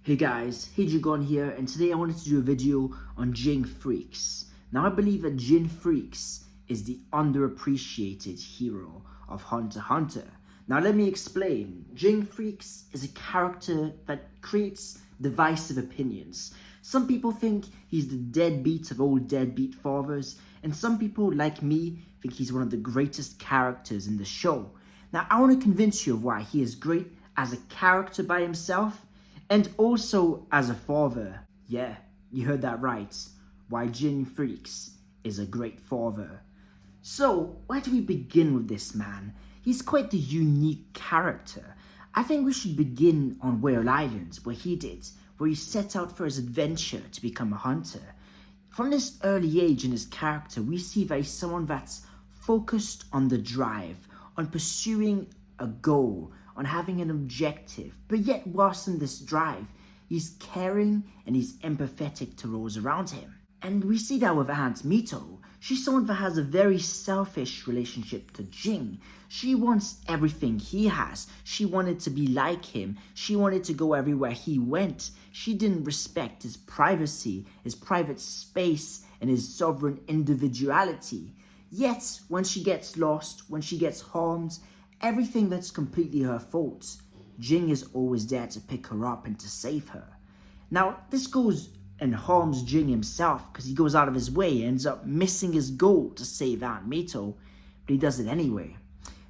Hey guys, Ging here, and today I wanted to do a video on Ging Freecss. Now I believe that Ging Freecss is the underappreciated hero of Hunter x Hunter. Now let me explain. Ging Freecss is a character that creates divisive opinions. Some people think he's the deadbeat of all deadbeat fathers, and some people, like me, think he's one of the greatest characters in the show. Now I want to convince you of why he is great as a character by himself, and also as a father. Yeah, you heard that right. Why Ging Freecss is a great father. So, where do we begin with this man? He's quite the unique character. I think we should begin on Whale Island, where he set out for his adventure to become a hunter. From this early age in his character, we see that he's someone that's focused on the drive, on pursuing a goal, on having an objective, but yet whilst in this drive, he's caring and he's empathetic to those around him. And we see that with Aunt Mito. She's someone that has a very selfish relationship to Ging. She wants everything he has. She wanted to be like him. She wanted to go everywhere he went. She didn't respect his privacy, his private space, and his sovereign individuality. Yet, when she gets lost, when she gets harmed, everything that's completely her fault, Ging is always there to pick her up and to save her. Now, this goes and harms Ging himself because he goes out of his way, ends up missing his goal to save Aunt Mito, but he does it anyway.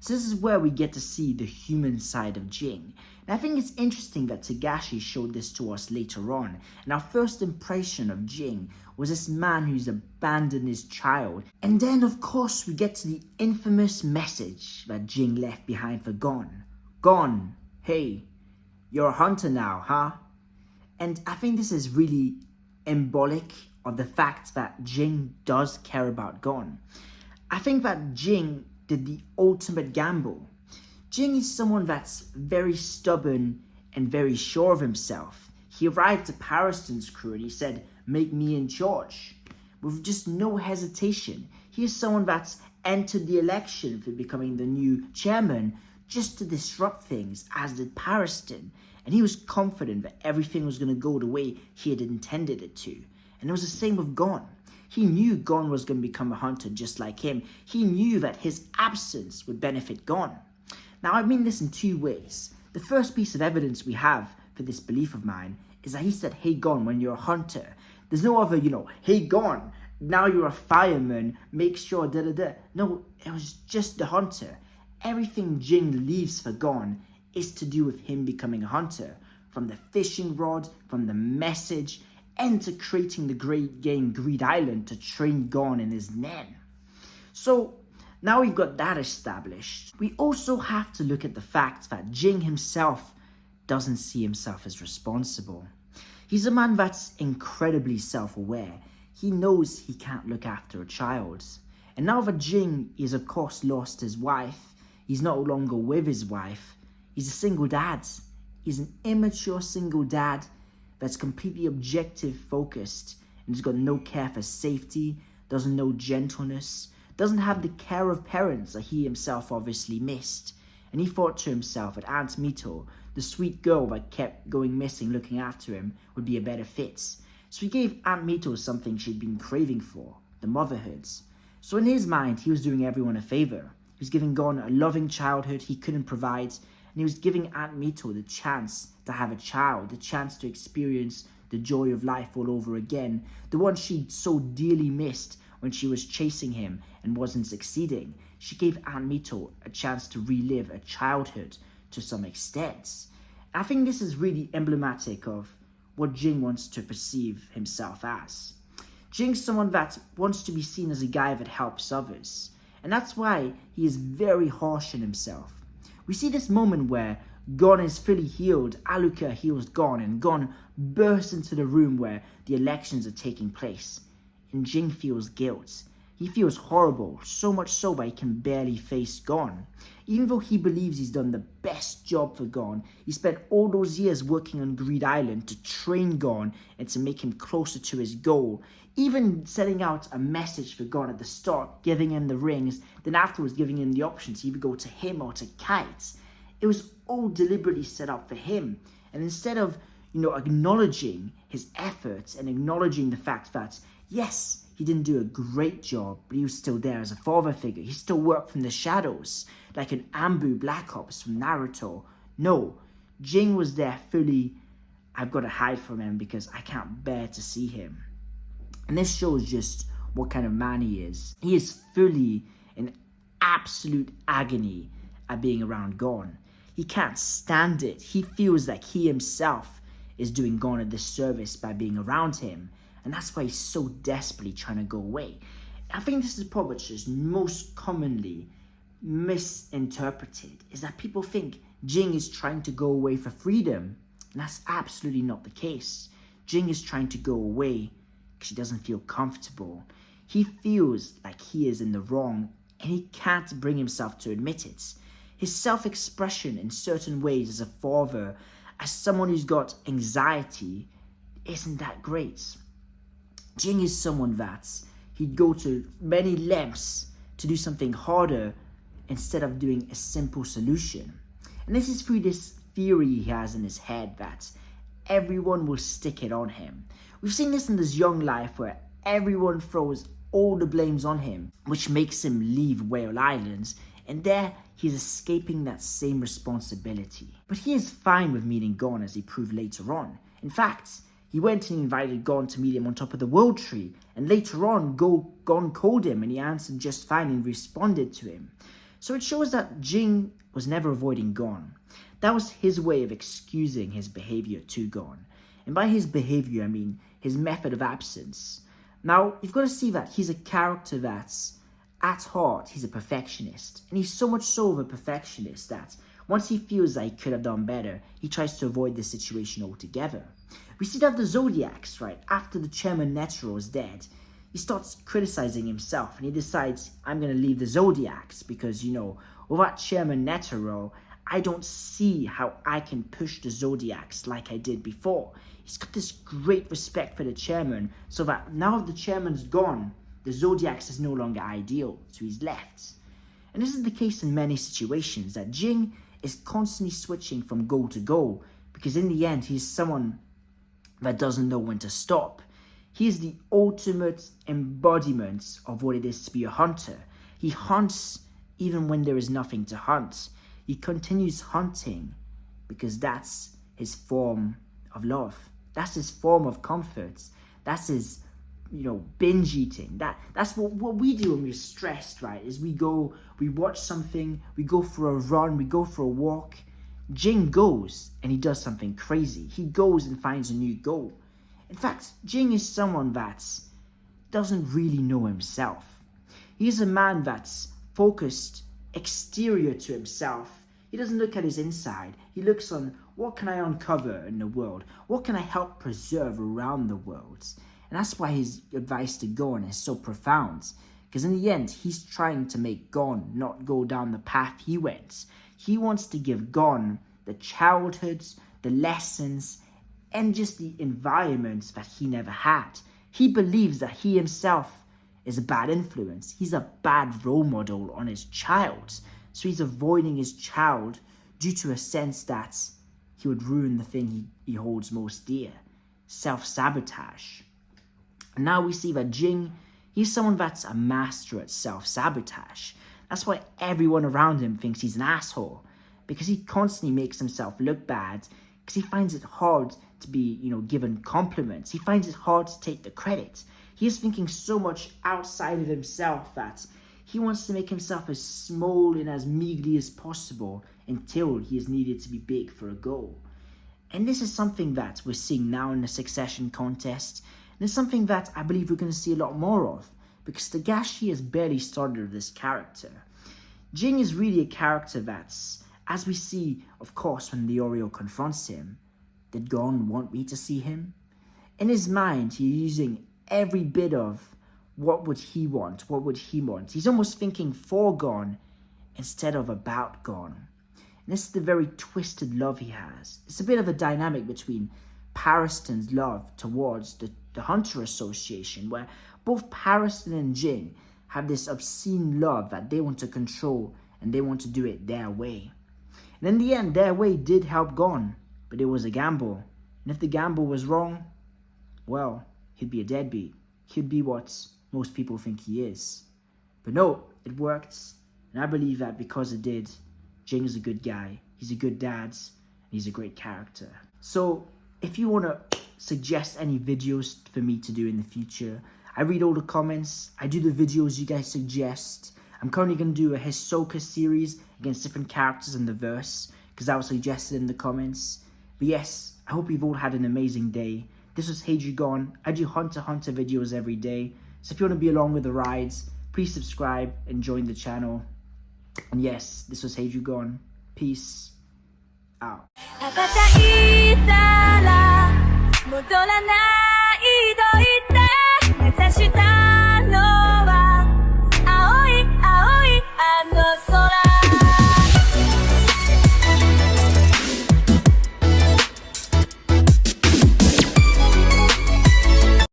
So this is where we get to see the human side of Ging. And I think it's interesting that Togashi showed this to us later on, and our first impression of Ging was this man who's abandoned his child. And then of course we get to the infamous message that Ging left behind for Gon. Gon, hey, you're a hunter now, huh? And I think this is really symbolic of the fact that Ging does care about Gon. I think that Ging did the ultimate gamble. Ging is someone that's very stubborn and very sure of himself. He arrived to Pariston's crew and he said, "Make me in charge," with just no hesitation. He is someone that's entered the election for becoming the new chairman just to disrupt things, as did Pariston. And he was confident that everything was going to go the way he had intended it to. And it was the same with Gon. He knew Gon was going to become a hunter just like him. He knew that his absence would benefit Gon. Now, I mean this in two ways. The first piece of evidence we have for this belief of mine is that he said, "Hey Gon, when you're a hunter." There's no other, "Hey Gon, now you're a fireman, make sure da-da-da." No, it was just the hunter. Everything Ging leaves for Gon is to do with him becoming a hunter. From the fishing rod, from the message, and to creating the great game Greed Island to train Gon in his nen. So now we've got that established, we also have to look at the fact that Ging himself doesn't see himself as responsible. He's a man that's incredibly self-aware. He knows he can't look after a child. And now that Ging is of course lost his wife, he's no longer with his wife, he's a single dad. He's an immature single dad that's completely objective focused and has got no care for safety, doesn't know gentleness, doesn't have the care of parents that he himself obviously missed. And he thought to himself that Aunt Mito, the sweet girl that kept going missing looking after him, would be a better fit. So he gave Aunt Mito something she'd been craving for, the motherhood. So in his mind, he was doing everyone a favor. He was giving Gon a loving childhood he couldn't provide, and he was giving Aunt Mito the chance to have a child, the chance to experience the joy of life all over again, the one she'd so dearly missed when she was chasing him and wasn't succeeding. She gave Aunt Mito a chance to relive a childhood to some extent. I think this is really emblematic of what Ging wants to perceive himself as. Jing's someone that wants to be seen as a guy that helps others, and that's why he is very harsh on himself. We see this moment where Gon is fully healed, Aluka heals Gon, and Gon bursts into the room where the elections are taking place. And Ging feels guilt. He feels horrible, so much so that he can barely face Gon. Even though he believes he's done the best job for Gon, he spent all those years working on Greed Island to train Gon and to make him closer to his goal. Even setting out a message for Gon at the start, giving him the rings, then afterwards giving him the option to either go to him or to Kite. It was all deliberately set up for him. And instead of acknowledging his efforts and acknowledging the fact that, yes, he didn't do a great job, but he was still there as a father figure. He still worked from the shadows, like an Ambu Black Ops from Naruto. No, Ging was there fully, I've got to hide from him because I can't bear to see him. And this shows just what kind of man he is. He is fully in absolute agony at being around Gon. He can't stand it. He feels like he himself is doing Gon a disservice by being around him. And that's why he's so desperately trying to go away. I think this is probably just most commonly misinterpreted, is that people think Ging is trying to go away for freedom. And that's absolutely not the case. Ging is trying to go away because he doesn't feel comfortable. He feels like he is in the wrong and he can't bring himself to admit it. His self-expression in certain ways as a father, as someone who's got anxiety, isn't that great. Ging is someone that he'd go to many lengths to do something harder instead of doing a simple solution. And this is through this theory he has in his head that everyone will stick it on him. We've seen this in his young life where everyone throws all the blames on him, which makes him leave Whale Island, and there he's escaping that same responsibility. But he is fine with meeting Gon, as he proved later on. In fact, he went and invited Gon to meet him on top of the World Tree, and later on Gon called him and he answered just fine and responded to him. So it shows that Ging was never avoiding Gon. That was his way of excusing his behavior to Gon. And by his behavior, I mean his method of absence. Now, you've got to see that he's a character that's, at heart, he's a perfectionist. And he's so much so of a perfectionist that once he feels that he could have done better, he tries to avoid the situation altogether. We see that the Zodiacs, right, after the chairman Netero is dead, he starts criticizing himself and he decides, I'm going to leave the Zodiacs because, without Chairman Netero, I don't see how I can push the Zodiacs like I did before. He's got this great respect for the chairman, so that now the chairman's gone, the Zodiacs is no longer ideal, so he's left. And this is the case in many situations, that Ging is constantly switching from goal to goal, because in the end, he's someone that doesn't know when to stop. He is the ultimate embodiment of what it is to be a hunter. He hunts even when there is nothing to hunt. He continues hunting because that's his form of love. That's his form of comfort. That's his, binge eating. That's what we do when we're stressed, right? Is we watch something, we go for a run, we go for a walk. Ging goes and he does something crazy. He goes and finds a new goal. In fact, Ging is someone that doesn't really know himself. He is a man that's focused exterior to himself. He doesn't look at his inside. He looks on, what can I uncover in the world? What can I help preserve around the world? And that's why his advice to Gon is so profound. Because in the end, he's trying to make Gon not go down the path he went. He wants to give Gon the childhoods, the lessons, and just the environments that he never had. He believes that he himself is a bad influence. He's a bad role model on his child. So he's avoiding his child due to a sense that he would ruin the thing he holds most dear. Self-sabotage. And now we see that Ging, he's someone that's a master at self-sabotage. That's why everyone around him thinks he's an asshole. Because he constantly makes himself look bad. Because he finds it hard to be, given compliments. He finds it hard to take the credit. He is thinking so much outside of himself that he wants to make himself as small and as meagly as possible until he is needed to be big for a goal. And this is something that we're seeing now in the Succession contest. And it's something that I believe we're going to see a lot more of. Because Togashi has barely started with this character. Ging is really a character that's, as we see, of course, when the Oreo confronts him, did Gon want me to see him? In his mind, he's using every bit of what would he want? What would he want? He's almost thinking for Gon instead of about Gon. And this is the very twisted love he has. It's a bit of a dynamic between Pariston's love towards the Hunter Association, where both Pariston and Ging have this obscene love that they want to control and they want to do it their way. And in the end, their way did help Gon, but it was a gamble. And if the gamble was wrong, well, he'd be a deadbeat. He'd be what most people think he is. But no, it worked. And I believe that because it did, Ging is a good guy. He's a good dad. And he's a great character. So if you want to suggest any videos for me to do in the future, I read all the comments. I do the videos you guys suggest. I'm currently going to do a Hisoka series against different characters in the verse, because that was suggested in the comments. But yes, I hope you've all had an amazing day. This was Heijugon. I do Hunter x Hunter videos every day. So if you want to be along with the rides, please subscribe and join the channel. And yes, this was Heijugon. Peace out.